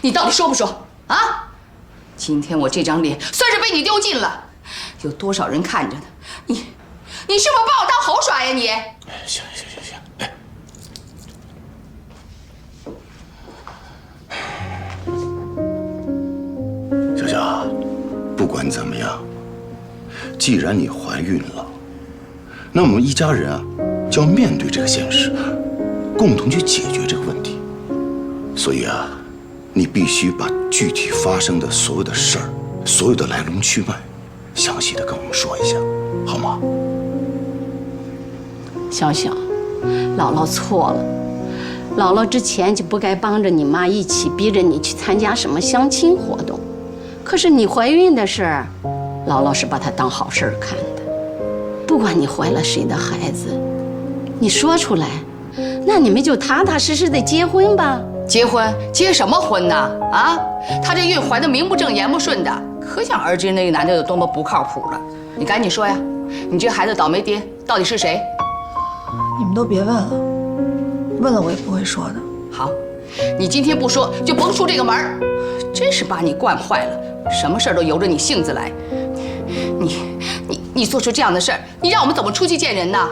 你到底说不说啊？今天我这张脸算是被你丢尽了，有多少人看着呢？你是不是把我当猴耍呀你？行，哎，小小，不管怎么样，既然你怀孕了，那我们一家人啊，就要面对这个现实，共同去解决这个问题。所以啊，你必须把具体发生的所有的事儿，所有的来龙去脉，详细的跟我们说一下，好吗？小小，姥姥错了，姥姥之前就不该帮着你妈一起逼着你去参加什么相亲活动。可是你怀孕的事儿，姥姥是把它当好事儿看的。不管你怀了谁的孩子，你说出来，那你们就踏踏实实的结婚吧。结婚？结什么婚呢？啊，她这孕怀的名不正言不顺的，可想而知那个男的有多么不靠谱了。你赶紧说呀，你这孩子倒霉爹到底是谁？你们都别问了，问了我也不会说的。好，你今天不说就甭出这个门儿，真是把你惯坏了，什么事儿都由着你性子来。你做出这样的事儿，你让我们怎么出去见人呢？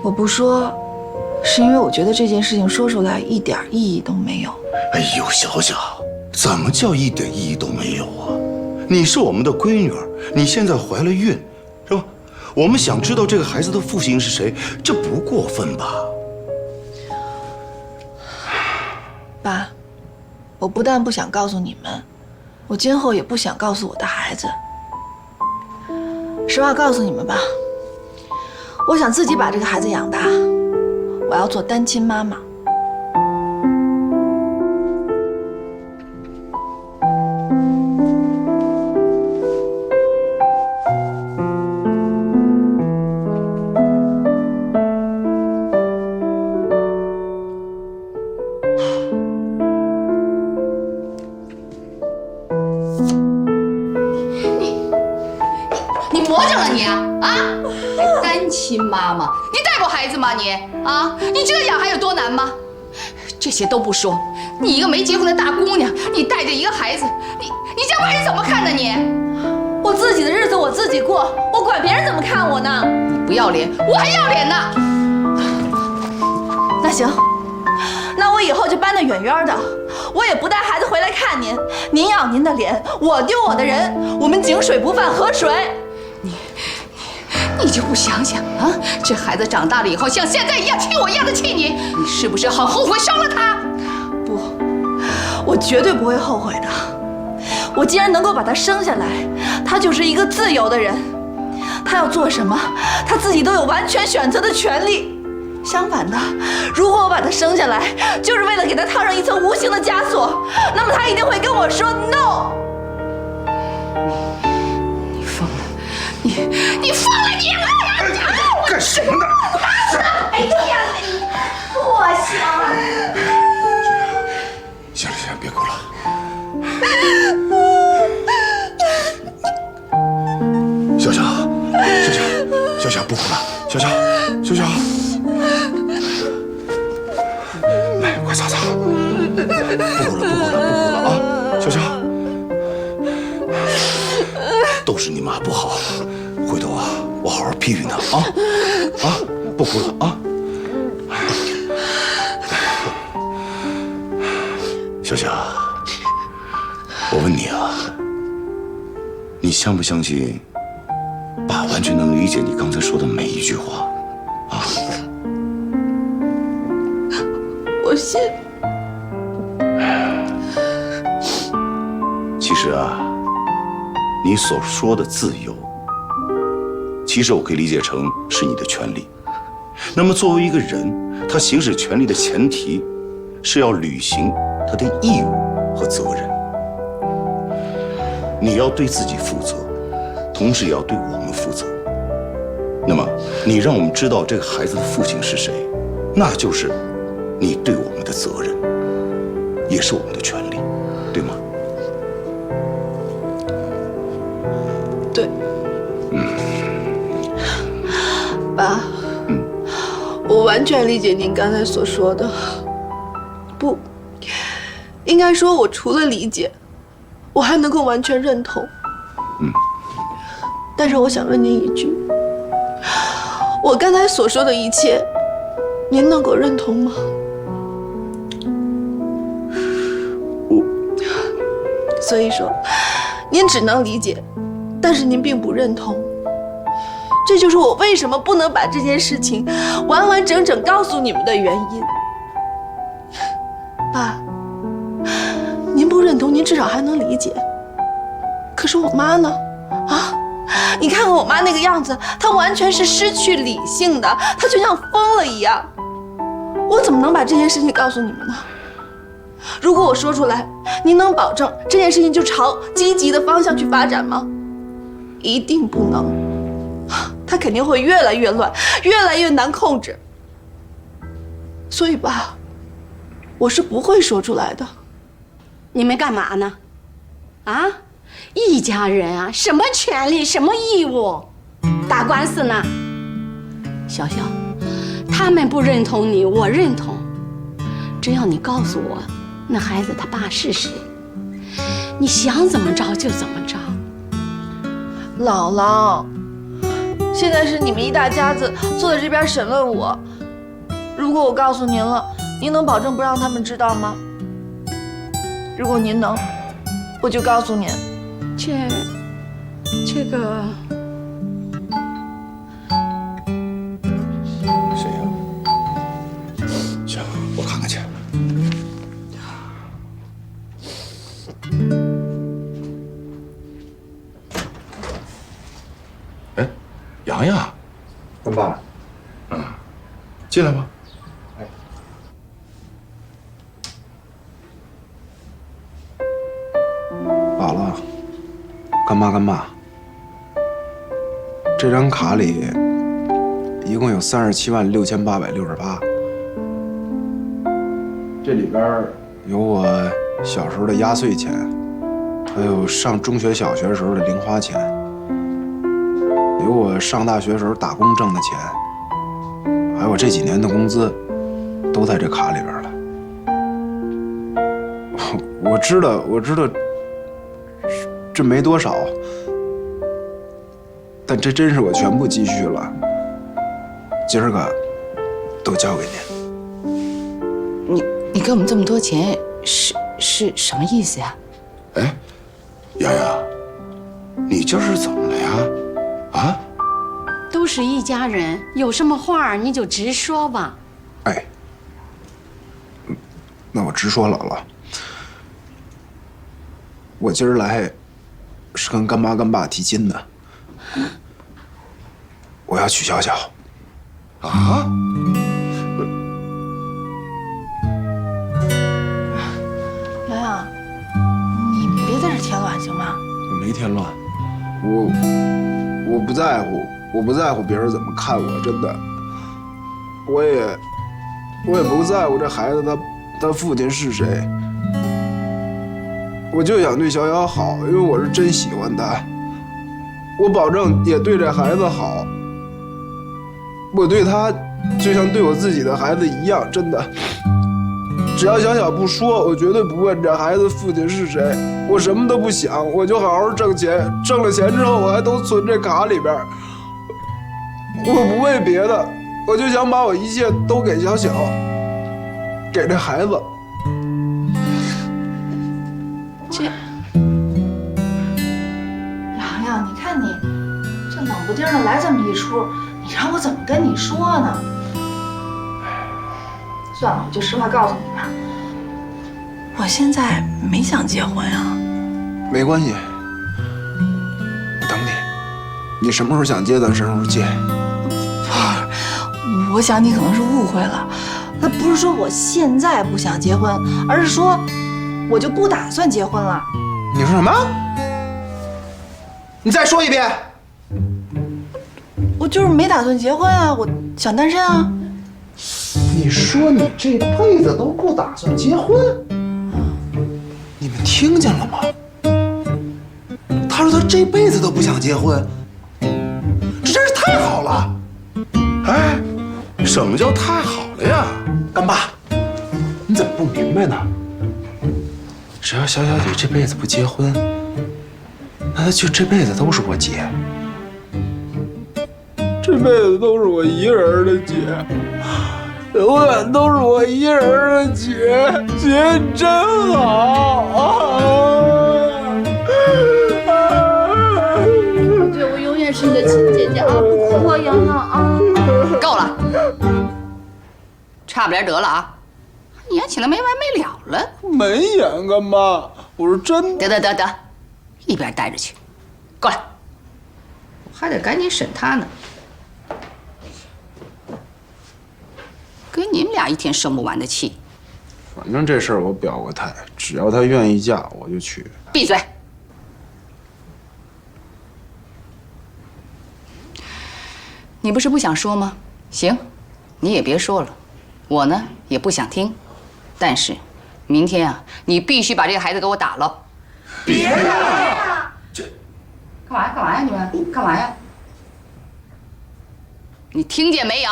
我不说，是因为我觉得这件事情说出来一点意义都没有。哎呦，小小，怎么叫一点意义都没有啊？你是我们的闺女儿，你现在怀了孕，是吧？我们想知道这个孩子的父亲是谁，这不过分吧？爸，我不但不想告诉你们，我今后也不想告诉我的孩子。实话告诉你们吧，我想自己把这个孩子养大，我要做单亲妈妈。你魔怔了你啊！还单亲妈妈，你带过孩子吗你？啊，你知道养孩有多难吗？这些都不说，你一个没结婚的大姑娘，你带着一个孩子，你叫外人怎么看呢你？我自己的日子我自己过，我管别人怎么看我呢？你不要脸，我还要脸呢！那行，那我以后就搬得远远的，我也不带孩子回来看您，您要您的脸，我丢我的人，我们井水不犯河水。你就不想想啊，这孩子长大了以后像现在一样气我一样的气你，你是不是很后悔生了他？不，我绝对不会后悔的。我既然能够把他生下来，他就是一个自由的人，他要做什么，他自己都有完全选择的权利。相反的，如果我把他生下来，就是为了给他套上一层无形的枷锁，那么他一定会跟我说 no。你疯了，你疯了你！干什么呢？哎呀，我想。行了，别哭了。小小，不哭了，小小，来，快擦擦。不哭了啊，小小。都是你妈不好，回头啊，我好好批评她啊，不哭了啊。小小，我问你啊，你相不相信爸完全能理解你刚才说的每一句话啊？我信。其实啊，你所说的自由，其实我可以理解成是你的权利。那么作为一个人，他行使权利的前提是要履行他的义务和责任。你要对自己负责，同时也要对我们负责。那么你让我们知道这个孩子的父亲是谁，那就是你对我们的责任，也是我们的权利，对吗？对。爸，我完全理解您刚才所说的。不，应该说，我除了理解，我还能够完全认同。但是我想问您一句，我刚才所说的一切，您能够认同吗？所以说，您只能理解，但是您并不认同。这就是我为什么不能把这件事情完完整整告诉你们的原因。爸，您不认同，您至少还能理解。可是我妈呢？啊，你看看我妈那个样子，她完全是失去理性的，她就像疯了一样。我怎么能把这件事情告诉你们呢？如果我说出来，您能保证这件事情就朝积极的方向去发展吗？一定不能，它肯定会越来越乱，越来越难控制。所以吧，我是不会说出来的。你们干嘛呢？啊，一家人啊，什么权利，什么义务？打官司呢？小小，他们不认同你，我认同。只要你告诉我，那孩子他爸是谁，你想怎么着就怎么着。姥姥，现在是你们一大家子坐在这边审问我，如果我告诉您了，您能保证不让他们知道吗？如果您能，我就告诉您。这个谁呀？行，我看看去。哎，洋洋，干爸，进来吧。咋了？干妈干爸，这张卡里一共有376868，这里边有我小时候的压岁钱，还有上中学、小学时候的零花钱，有我上大学时候打工挣的钱，还有我这几年的工资，都在这卡里边了。我知道，这没多少，但这真是我全部积蓄了。今儿个都交给您。你给我们这么多钱，是什么意思呀？哎，洋洋，你这是怎么了呀？啊？都是一家人，有什么话你就直说吧。哎，那我直说，姥姥，我今儿来是跟干妈干爸提亲的，我要娶小小。啊？洋洋，你别在这添乱行吗？我没添乱，我不在乎，我不在乎别人怎么看我，真的，我也不在乎这孩子他父亲是谁，我就想对小小好，因为我是真喜欢他，我保证也对这孩子好，我对他就像对我自己的孩子一样，真的。只要小小不说，我绝对不问这孩子父亲是谁，我什么都不想，我就好好挣钱，挣了钱之后我还都存这卡里边，我不为别的，我就想把我一切都给小小，给这孩子。洋洋，你看你这冷不丁的来这么一出，你让我怎么跟你说呢？算了，我就实话告诉你吧，我现在没想结婚啊。没关系，我等你，你什么时候想结咱什么时候结。我想你可能是误会了，那不是说我现在不想结婚，而是说我就不打算结婚了。你说什么？你再说一遍。我就是没打算结婚啊，我想单身啊。你说你这辈子都不打算结婚？你们听见了吗？他说他这辈子都不想结婚，这真是太好了！哎，什么叫太好了呀？干爸，你怎么不明白呢？只要小小姐这辈子不结婚，那她就这辈子都是我姐，这辈子都是我一个人的姐，永远都是我一个人的姐。姐你真好。对，我永远是你的亲姐姐啊！不哭啊，洋洋啊！够了，差不点得了啊！演起来没完没了了。没演干嘛？我是真的。得，一边待着去，过来，我还得赶紧审他呢。跟你们俩一天生不完的气。反正这事儿我表过态，只要她愿意嫁，我就娶。闭嘴！你不是不想说吗？行，你也别说了，我呢也不想听。但是，明天啊，你必须把这个孩子给我打了。别呀！这干嘛呀？你们干嘛呀？你听见没有？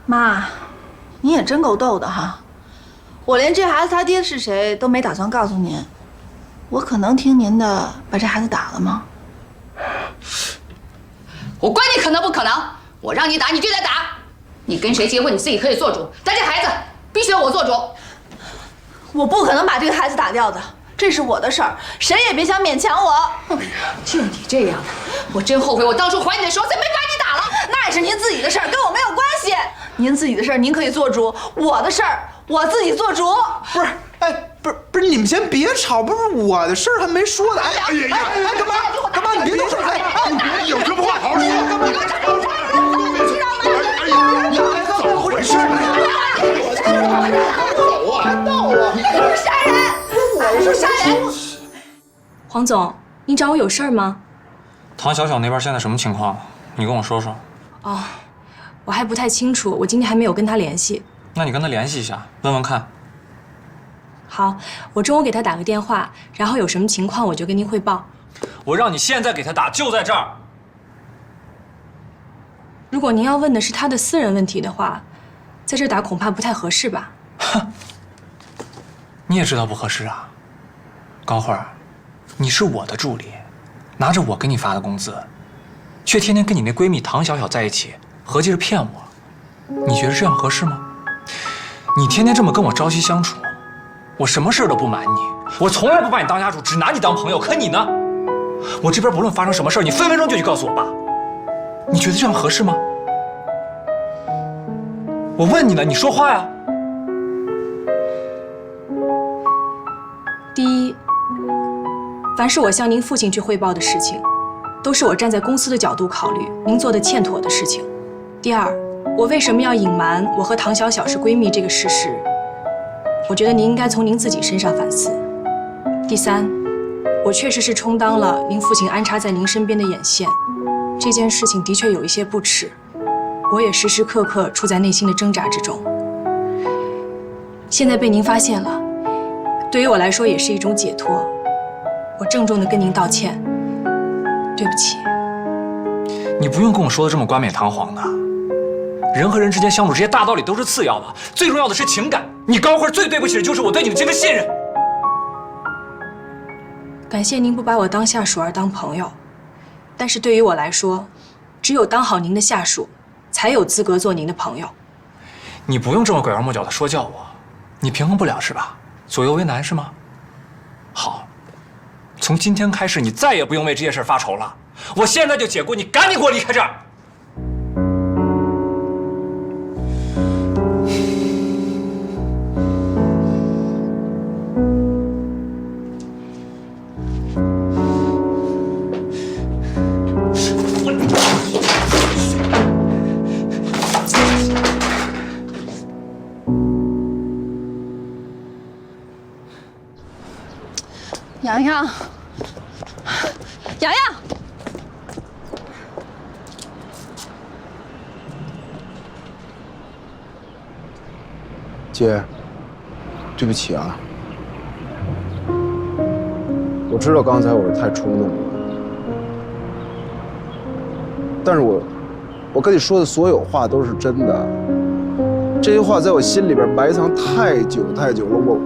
妈，你也真够逗的哈！我连这孩子他爹是谁都没打算告诉您，我可能听您的把这孩子打了吗？我管你可能不可能，我让你打你就得打。你跟谁结婚你自己可以做主，但这孩子必须由我做主。我不可能把这个孩子打掉的，这是我的事儿，谁也别想勉强我。就你这样的，我真后悔我当初怀你的时候才没把你打了。那也是您自己的事儿，跟我没有关系。您自己的事儿您可以做主，我的事儿我自己做主。不是，哎，不是，你们先别吵，不是我的事儿还没说呢。哎，干嘛？你别动手！哎，有什么话好好说。干嘛？怎么回事？闹啊！我是杀人！我是杀人！黄总，你找我有事儿吗？唐小小那边现在什么情况？你跟我说说。哦，我还不太清楚，我今天还没有跟他联系。那你跟他联系一下，问问看。好，我中午给他打个电话，然后有什么情况我就跟您汇报。我让你现在给他打，就在这儿。如果您要问的是他的私人问题的话，在这打恐怕不太合适吧？哼，你也知道不合适啊。高慧儿，你是我的助理，拿着我给你发的工资，却天天跟你那闺蜜唐小小在一起，合计是骗我。你觉得这样合适吗？你天天这么跟我朝夕相处，我什么事都不瞒你，我从来不把你当家主，只拿你当朋友。可你呢？我这边不论发生什么事，你分分钟就去告诉我爸。你觉得这样合适吗？我问你呢，你说话呀。第一，凡是我向您父亲去汇报的事情，都是我站在公司的角度考虑您做的欠妥的事情。第二，我为什么要隐瞒我和唐小小是闺蜜这个事实？我觉得您应该从您自己身上反思。第三，我确实是充当了您父亲安插在您身边的眼线，这件事情的确有一些不耻，我也时时刻刻处在内心的挣扎之中。现在被您发现了，对于我来说也是一种解脱。我郑重地跟您道歉，对不起。你不用跟我说的这么冠冕堂皇的。人和人之间相处，这些大道理都是次要的，最重要的是情感。你高慧最对不起的就是我对你的这个信任。感谢您不把我当下属而当朋友，但是对于我来说，只有当好您的下属，才有资格做您的朋友。你不用这么拐弯抹角的说教我，你平衡不了是吧？左右为难是吗？好，从今天开始，你再也不用为这件事发愁了。我现在就解雇你，赶紧给我离开这儿。洋洋，洋洋，姐，对不起啊，我知道刚才我是太冲动了，但是我跟你说的所有话都是真的，这些话在我心里边埋藏太久太久了，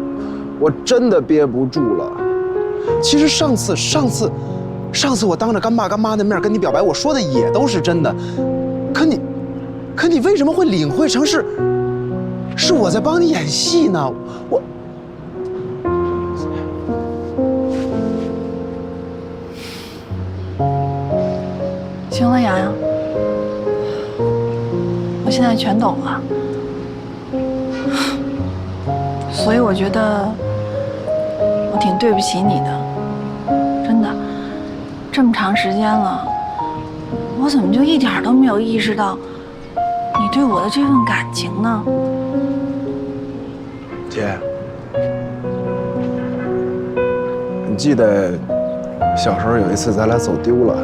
我真的憋不住了。其实上次我当着干爸干妈的面跟你表白，我说的也都是真的。可你为什么会领会成是我在帮你演戏呢？行了，洋洋，我现在全懂了。所以我觉得我挺对不起你的，真的。这么长时间了，我怎么就一点都没有意识到你对我的这份感情呢？姐，你记得小时候有一次咱俩走丢了，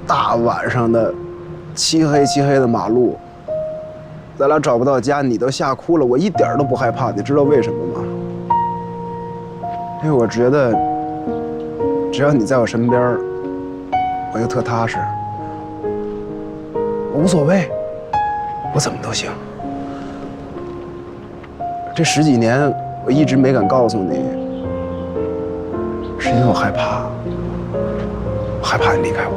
大晚上的，漆黑的马路，咱俩找不到家，你都吓哭了，我一点都不害怕，你知道为什么吗？因为我觉得，只要你在我身边，我就特踏实，我无所谓，我怎么都行。这10几年，我一直没敢告诉你，是因为我害怕，害怕你离开我。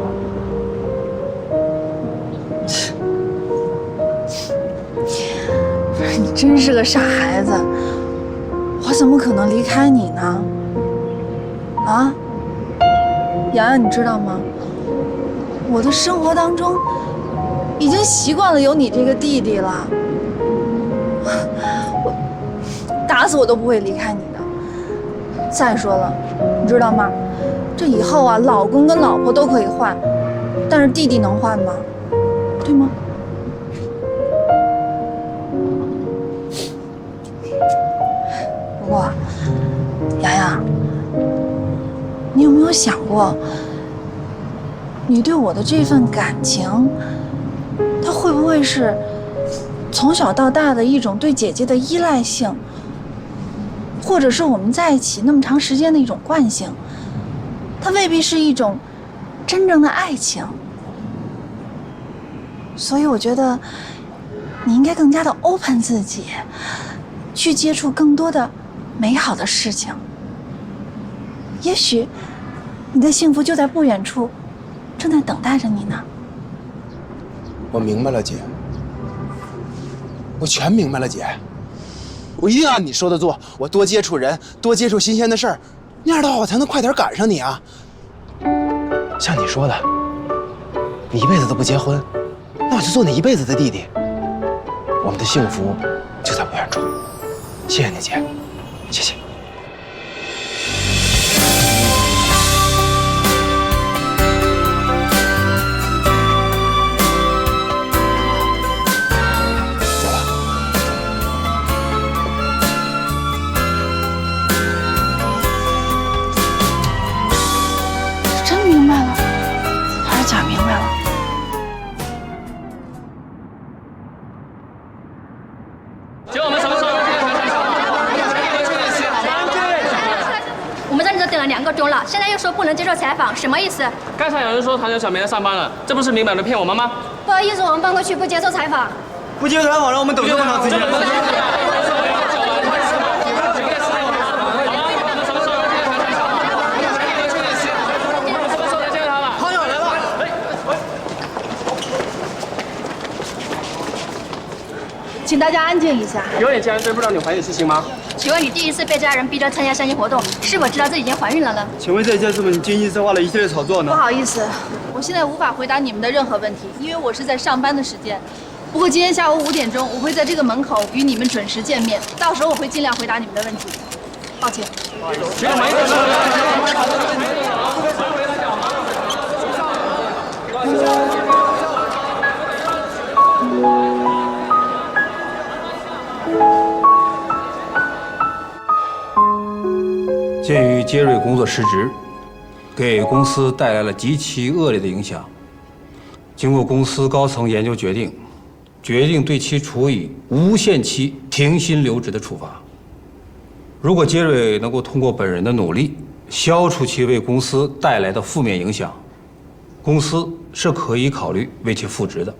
你真是个傻孩子，我怎么可能离开你呢？啊，洋洋，你知道吗？我的生活当中已经习惯了有你这个弟弟了，我打死我都不会离开你的。再说了，你知道吗？这以后啊，老公跟老婆都可以换，但是弟弟能换吗？对吗？不过，洋洋，你有没有想过，你对我的这份感情，它会不会是从小到大的一种对姐姐的依赖性，或者是我们在一起那么长时间的一种惯性？它未必是一种真正的爱情。所以我觉得你应该更加的 open 自己，去接触更多的美好的事情。也许你的幸福就在不远处，正在等待着你呢。我明白了，姐，我全明白了，姐。我一定按你说的做，我多接触人，多接触新鲜的事儿，那样的话我才能快点赶上你啊。像你说的，你一辈子都不结婚，那我就做你一辈子的弟弟，我们的幸福就在不远处。谢谢你，姐，谢谢。2个钟了，现在又说不能接受采访，什么意思？刚才有人说唐小小没来上班了，这不是明摆着骗我们吗？不好意思，我们搬过去不接受采访。不接受采访，让我们等这么长时间。唐小来了。请大家安静一下。有点家人知不知道你怀孕的事情吗？请问你第一次被家人逼着参加相亲活动，是否知道自己已经怀孕了呢？请问这件是不是你精心策划了一系列炒作呢？不好意思，我现在无法回答你们的任何问题，因为我是在上班的时间。不过今天下午5点钟，我会在这个门口与你们准时见面，到时候我会尽量回答你们的问题。抱歉。鉴于杰瑞工作失职，给公司带来了极其恶劣的影响，经过公司高层研究决定对其处以无限期停薪留职的处罚。如果杰瑞能够通过本人的努力消除其为公司带来的负面影响，公司是可以考虑为其复职的。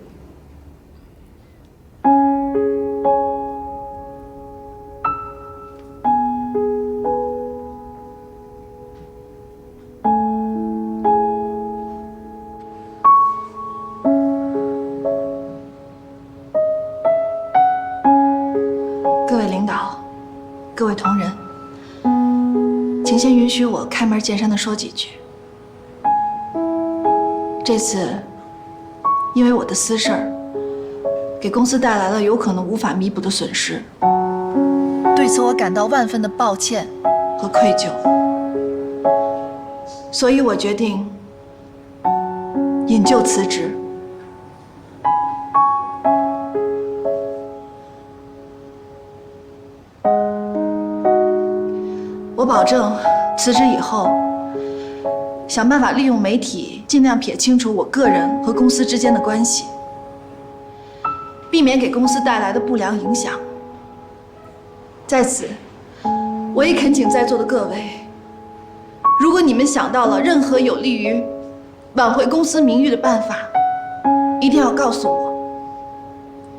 各位同仁，请先允许我开门见山地说几句。这次，因为我的私事儿，给公司带来了有可能无法弥补的损失，对此我感到万分的抱歉和愧疚，所以我决定引咎辞职。我保证辞职以后，想办法利用媒体尽量撇清楚我个人和公司之间的关系，避免给公司带来的不良影响。在此，我也恳请在座的各位，如果你们想到了任何有利于挽回公司名誉的办法，一定要告诉我，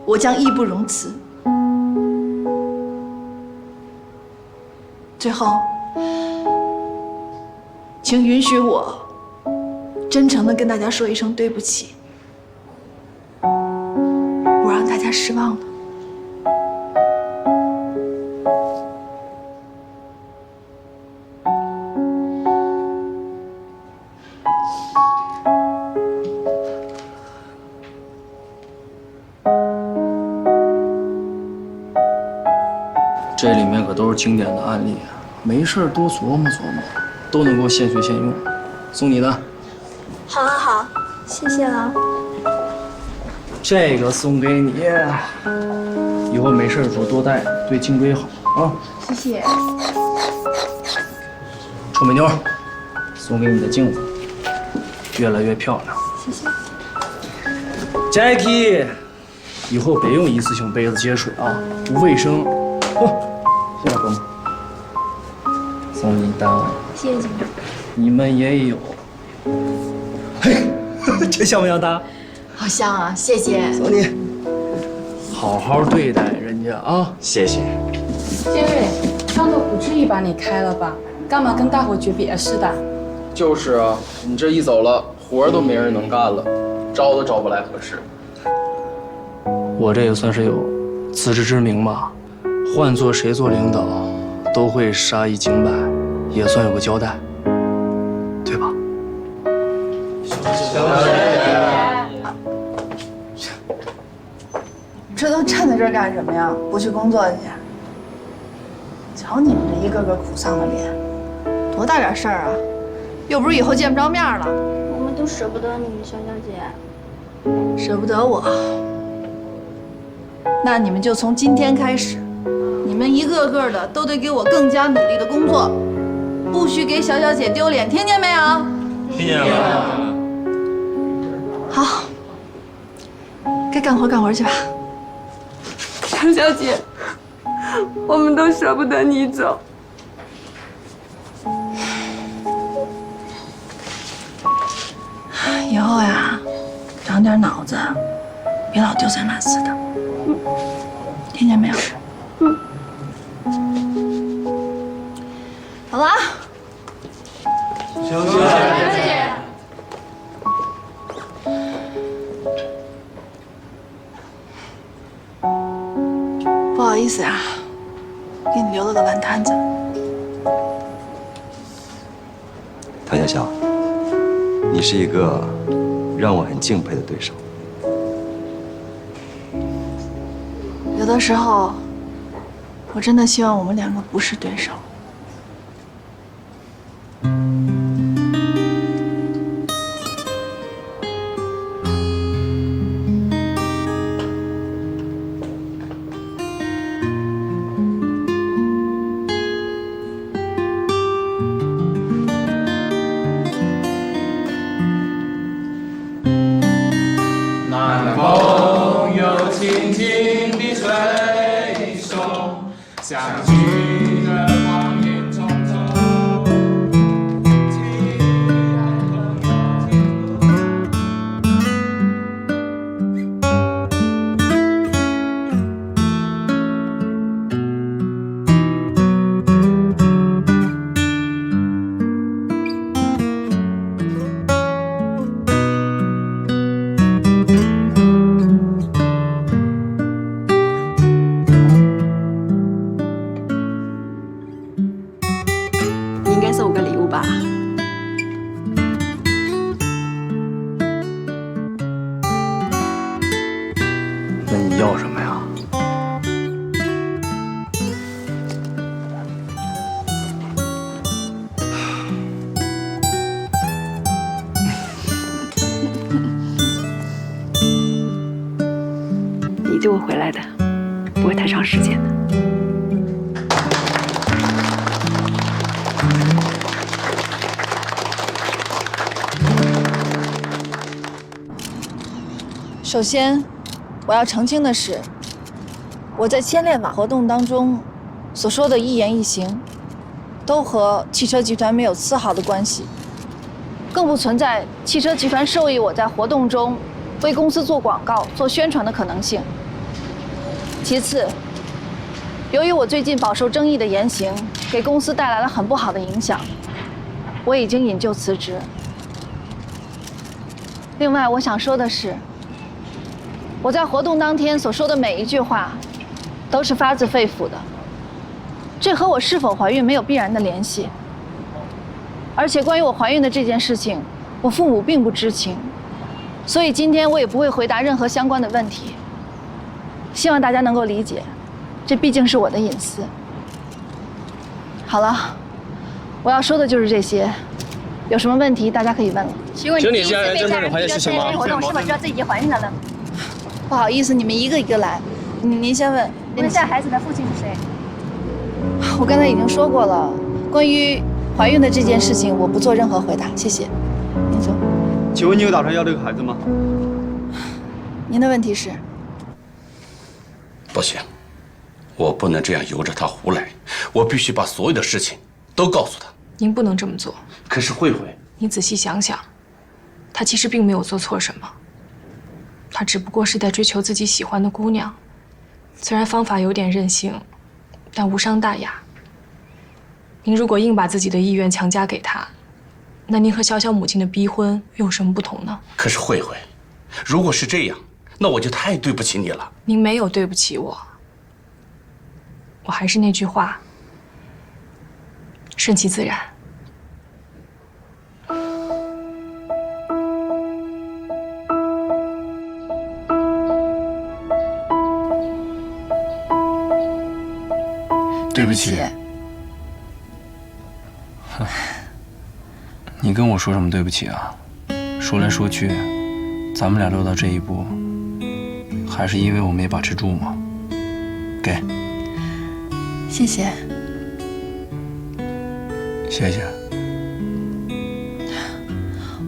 我将义不容辞。最后，请允许我真诚地跟大家说一声对不起，我让大家失望了。这里面可都是经典的案例，没事多琢磨琢磨，都能够现学现用。送你的。好好好，谢谢了。这个送给你，以后没事时候多带，对金龟好啊。谢谢。臭美妞，送给你的镜子，越来越漂亮。谢谢。Jackie， 以后别用一次性杯子接水啊，不卫生。谢老公，送你的。谢谢警长。你们也有。嘿，这像不像搭？好香啊！谢谢。送你。好好对待人家啊！谢谢。建瑞，张总不至于把你开了吧？干嘛跟大伙诀别似的？就是啊，你这一走了，活儿都没人能干了，招都招不来合适。我这也算是有自知之明吧。换做谁做领导，都会杀一儆百，也算有个交代，对吧？这都站在这儿干什么呀？不去工作去？瞧你们这一个个苦丧的脸，多大点事儿啊！又不是以后见不着面了。我们都舍不得你，小小姐。舍不得我，那你们就从今天开始，你们一个个的都得给我更加努力的工作，不许给小小姐丢脸，听见没有？听见了。好，该干活干活去吧。张小姐，我们都舍不得你走。以后呀，长点脑子，别老丢三落四的。听见没有？好了。小姐。不好意思啊，给你留了个烂摊子。唐小小，你是一个让我很敬佩的对手。有的时候，我真的希望我们两个不是对手。南风又轻轻地吹送，相聚的光阴匆匆。要什么呀？你救我回来的，不会太长时间的。首先，我要澄清的是，我在牵链法活动当中所说的一言一行，都和汽车集团没有丝毫的关系，更不存在汽车集团授意我在活动中为公司做广告、做宣传的可能性。其次，由于我最近饱受争议的言行给公司带来了很不好的影响，我已经引咎辞职。另外，我想说的是，我在活动当天所说的每一句话，都是发自肺腑的。这和我是否怀孕没有必然的联系。而且关于我怀孕的这件事情，我父母并不知情，所以今天我也不会回答任何相关的问题。希望大家能够理解，这毕竟是我的隐私。好了，我要说的就是这些，有什么问题大家可以问了。请问你第一次被家人逼着参加活动，是否知道自己已经怀孕了呢？不好意思，你们一个一个来。您先问。问下孩子的父亲是谁？我刚才已经说过了，关于怀孕的这件事情，我不做任何回答，谢谢。您说。请问你有打算要这个孩子吗？您的问题是？不行，我不能这样由着他胡来，我必须把所有的事情都告诉他。您不能这么做。可是慧慧，你仔细想想，他其实并没有做错什么，他只不过是在追求自己喜欢的姑娘，虽然方法有点任性，但无伤大雅。您如果硬把自己的意愿强加给他，那您和小小母亲的逼婚又有什么不同呢？可是慧慧，如果是这样，那我就太对不起你了。您没有对不起我，我还是那句话，顺其自然。对不起。你跟我说什么对不起啊？说来说去，咱们俩落到这一步，还是因为我没把持住吗？给，谢谢。谢谢。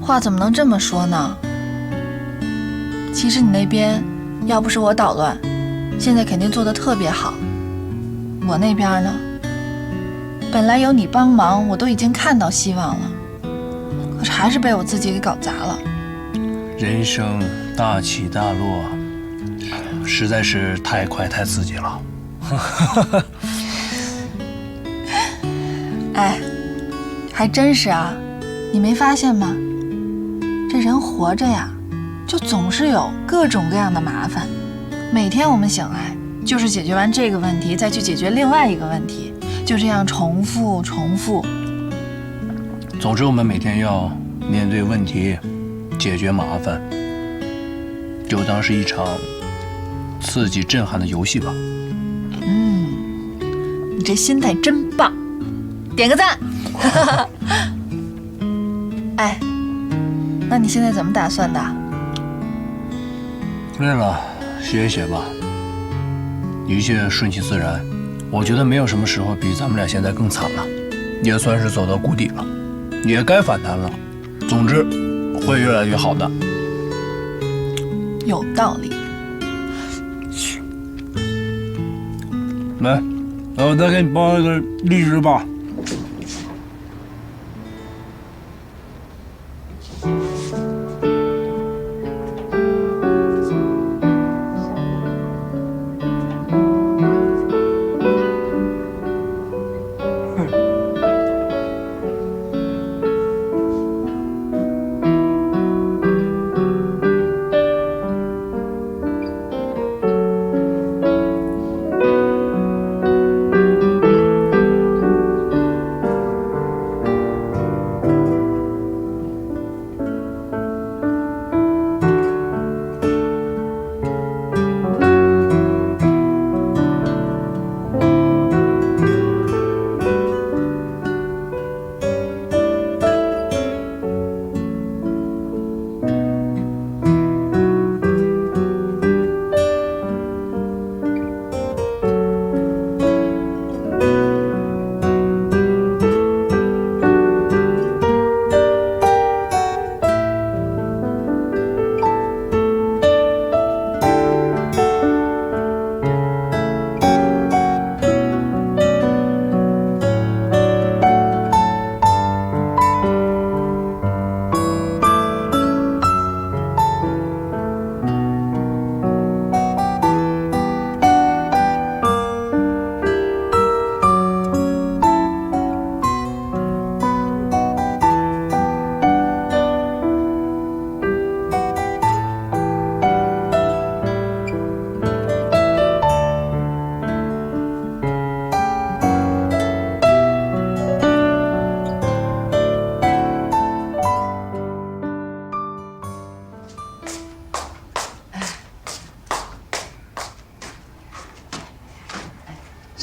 话怎么能这么说呢？其实你那边要不是我捣乱，现在肯定做得特别好。我那边呢，本来有你帮忙，我都已经看到希望了，可是还是被我自己给搞砸了。人生大起大落，实在是太快太刺激了。哎，还真是啊，你没发现吗？这人活着呀，就总是有各种各样的麻烦。每天我们醒来，就是解决完这个问题，再去解决另外一个问题，就这样重复重复。总之，我们每天要面对问题，解决麻烦，就当是一场刺激震撼的游戏吧。你这心态真棒，点个赞。哎，那你现在怎么打算的？累了，歇一歇吧，一切顺其自然。我觉得没有什么时候比咱们俩现在更惨了，也算是走到谷底了，也该反弹了。总之，会越来越好的。有道理。来，我再给你包一个荔枝吧。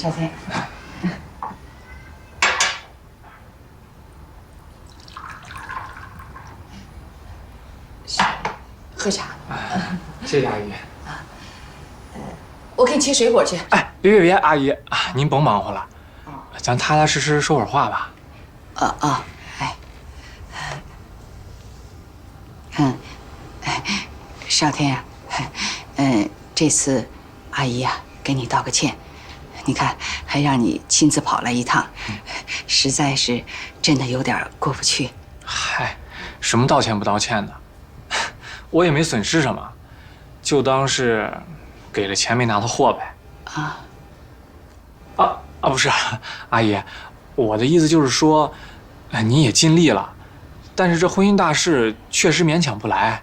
少天，喝茶。谢谢阿姨。我给你切水果去。哎，别，阿姨啊，您甭忙活了，咱踏踏实实说会儿话吧。少天啊，这次阿姨啊给你道个歉，你看还让你亲自跑来一趟，实在是真的有点过不去。嗨，什么道歉不道歉的，我也没损失什么，就当是给了钱没拿到货呗。不是，阿姨，我的意思就是说，你也尽力了，但是这婚姻大事确实勉强不来，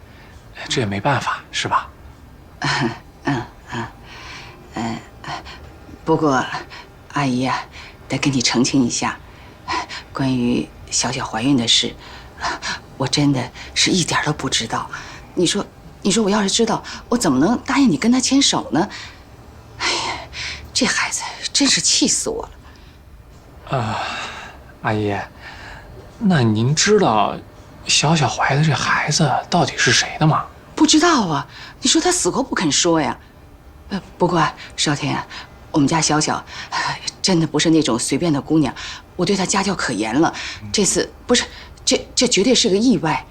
这也没办法，是吧？不过，阿姨呀，得跟你澄清一下，关于小小怀孕的事，我真的是一点都不知道。你说我要是知道，我怎么能答应你跟他牵手呢？哎呀，这孩子真是气死我了。阿姨，那您知道小小怀的这孩子到底是谁的吗？不知道啊，你说他死活不肯说呀。不过少天啊，我们家小小真的不是那种随便的姑娘，我对她家教可严了。这次不是，这绝对是个意外。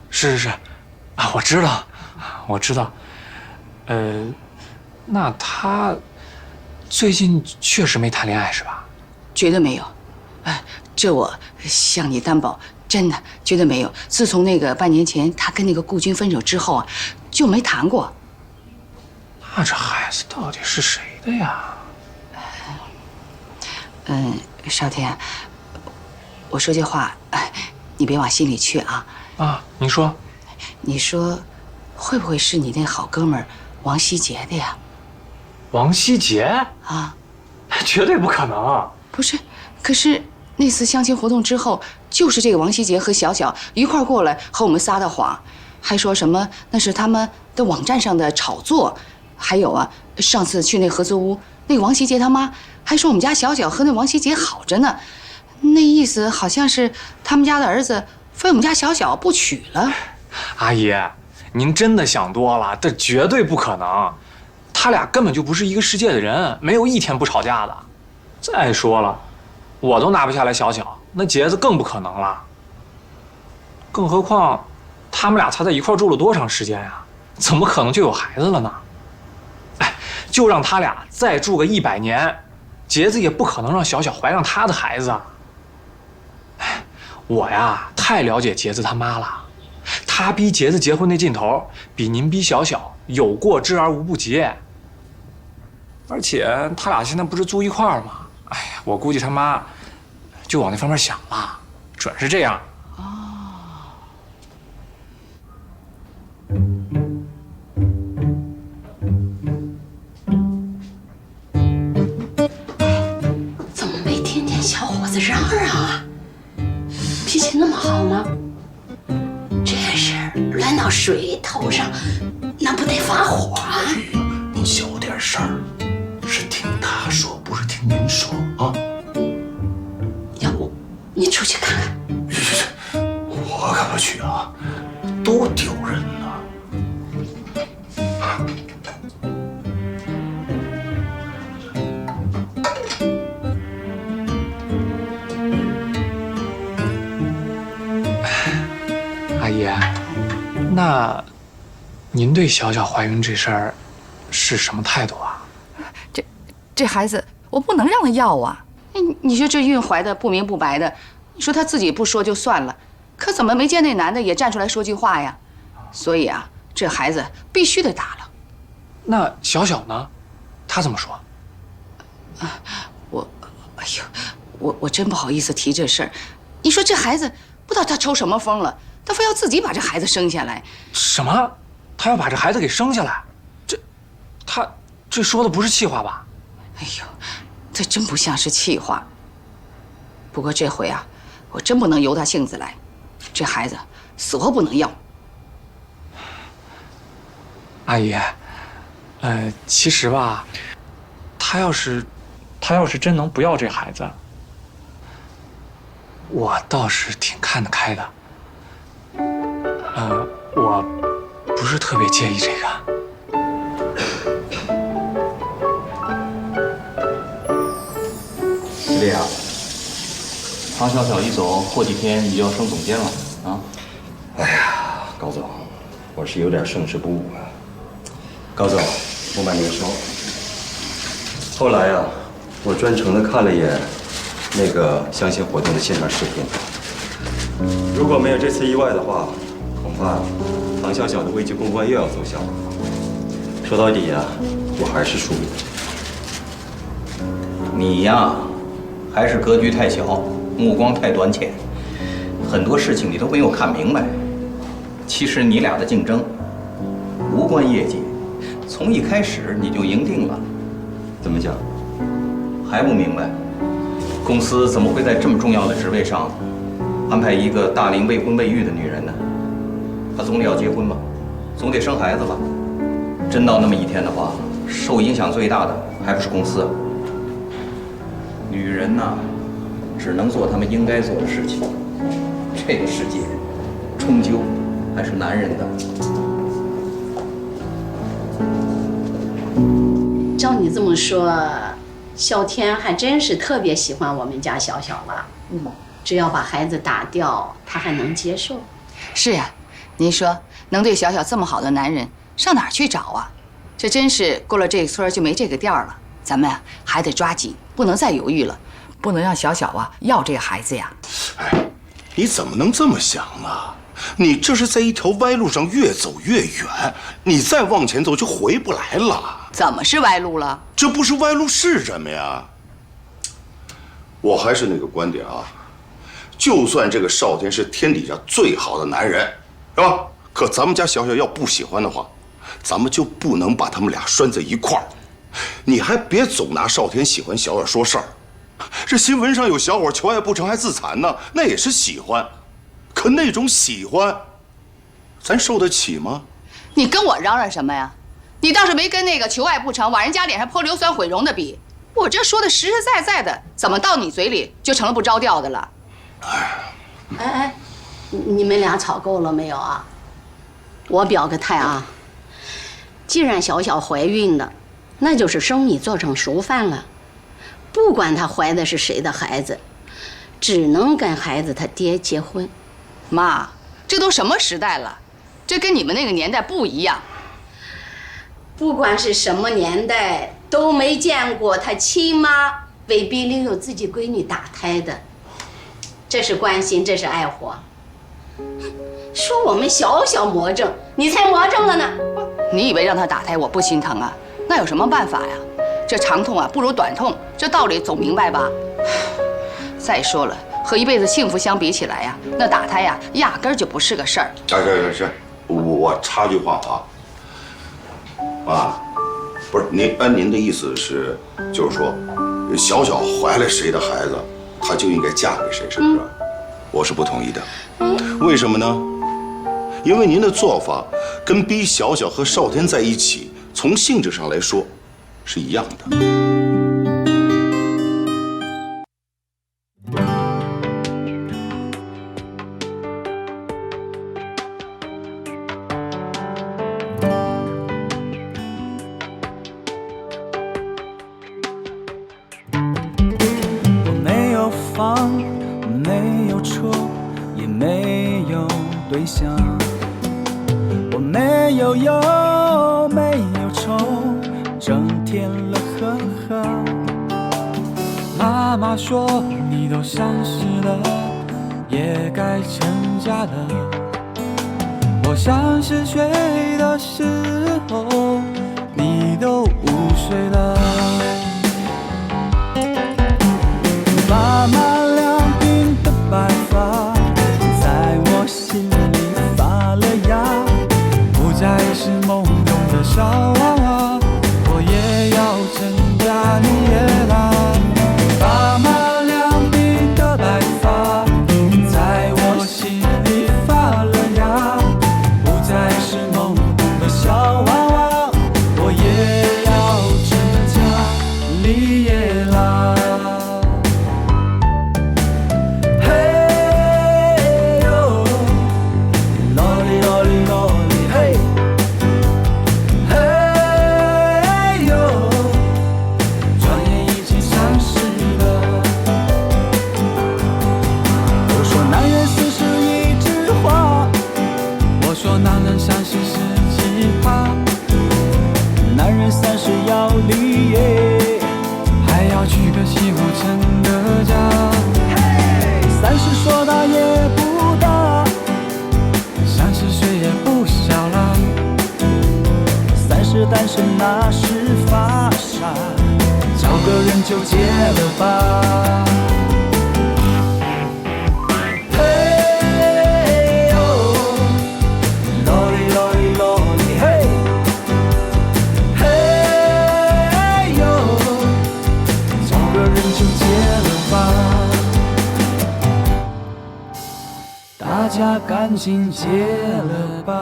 是啊，我知道。那他最近确实没谈恋爱是吧？绝对没有。这我向你担保，真的绝对没有。自从那个半年前他跟那个顾军分手之后啊，就没谈过。那这孩子到底是谁的呀？少天，我说这话，你别往心里去啊。您说。你说，会不会是你那好哥们儿王希杰的呀？王希杰？绝对不可能。不是，可是那次相亲活动之后，就是这个王希杰和小小一块儿过来和我们撒的谎，还说什么那是他们的网站上的炒作。还有啊，上次去那合租屋，那个王希杰他妈还说我们家小小和那王希杰好着呢，那意思好像是他们家的儿子非我们家小小不娶了。阿姨，您真的想多了，这绝对不可能，他俩根本就不是一个世界的人，没有一天不吵架的。再说了，我都拿不下来小小，那杰子更不可能了。更何况，他们俩才在一块住了多长时间呀？怎么可能就有孩子了呢？就让他俩再住个100年，杰子也不可能让小小怀上他的孩子啊！我呀，太了解杰子他妈了，他逼杰子结婚那劲头，比您逼小小有过之而无不及。而且他俩现在不是住一块儿吗？哎呀，我估计他妈就往那方面想了，准是这样。小伙子嚷嚷啊，脾气那么好吗？这事儿乱到谁头上，那不得发火啊！您小点声儿，是听他说，不是听您说啊。要不你出去看看？我可不去啊，多丢人呐！阿姨，那您对小小怀孕这事儿是什么态度啊？这孩子我不能让他要啊！你说这孕怀的不明不白的，你说他自己不说就算了，可怎么没见那男的也站出来说句话呀？所以啊，这孩子必须得打了。那小小呢？他怎么说？我真不好意思提这事儿。你说这孩子不知道他抽什么风了，他非要自己把这孩子生下来。什么？他要把这孩子给生下来？他这说的不是气话吧？哎呦，这真不像是气话。不过这回啊，我真不能由他性子来，这孩子死活不能要。阿姨，其实吧，他要是他要是真能不要这孩子，我倒是挺看得开的。我不是特别介意这个。是这样，唐小小一走，过几天你就要升总监了啊！哎呀，高总，我是有点胜之不武啊。高总，不瞒您说，后来呀，我专程的看了一眼那个相亲活动的现场视频。如果没有这次意外的话，恐怕唐小小的危机公关又要奏效了。说到底呀，我还是输了。你呀，还是格局太小，目光太短浅，很多事情你都没有看明白。其实你俩的竞争无关业绩，从一开始你就赢定了。怎么讲？还不明白？公司怎么会在这么重要的职位上安排一个大龄未婚未育的女人呢？她总得要结婚吧，总得生孩子吧。真到那么一天的话，受影响最大的还不是公司啊。女人呐，只能做她们应该做的事情。这个世界，终究还是男人的。照你这么说，小天还真是特别喜欢我们家小小了。只要把孩子打掉，他还能接受。是呀，您说能对小小这么好的男人，上哪儿去找啊？这真是过了这个村就没这个店了。咱们呀还得抓紧，不能再犹豫了，不能让小小啊要这个孩子呀。哎，你怎么能这么想呢？你这是在一条歪路上越走越远，你再往前走就回不来了。怎么是歪路了？这不是歪路是什么呀？我还是那个观点啊，就算这个少天是天底下最好的男人，是吧？可咱们家小小要不喜欢的话，咱们就不能把他们俩拴在一块儿。你还别总拿少天喜欢小小说事儿。这新闻上有小伙求爱不成还自残呢，那也是喜欢。可那种喜欢，咱受得起吗？你跟我嚷嚷什么呀？你倒是没跟那个求爱不成往人家脸上泼硫酸毁容的比。我这说的实实在在的，怎么到你嘴里就成了不着调的了？哎，你们俩吵够了没有啊？我表个态啊，既然小小怀孕了，那就是生米做成熟饭了。不管她怀的是谁的孩子，只能跟孩子他爹结婚。妈，这都什么时代了？这跟你们那个年代不一样。不管是什么年代，都没见过他亲妈为逼领有自己闺女打胎的。这是关心，这是爱护。说我们小小魔怔，你才魔怔了呢。你以为让他打胎我不心疼啊？那有什么办法呀？这长痛啊不如短痛，这道理总明白吧？再说了，和一辈子幸福相比起来呀，那打胎呀压根儿就不是个事儿。是，我插句话啊，妈，不是您按您的意思是，就是说，小小怀了谁的孩子，她就应该嫁给谁，是不是？我是不同意的。为什么呢？因为您的做法跟逼小小和少天在一起，从性质上来说是一样的。没有房，没有车，也没有对象。我没有忧，没有愁，整天乐呵呵。妈妈说你都30了，也该成家了。我30岁的时候，你都5岁了。爸妈2鬓的白发，在我心里发了芽，不再是梦中的小娃娃，我也要成家立业啦。爸妈2鬓的白发，在我心里发了芽，不再是梦中的小娃娃。里耶，还要娶个西湖城的家。30说大也不大，30岁也不小了。30单身那是发傻，找个人就结了吧。嘿呦，啰里啰里啰里嘿，嘿呦，找个人就结了吧。大家赶紧结了吧。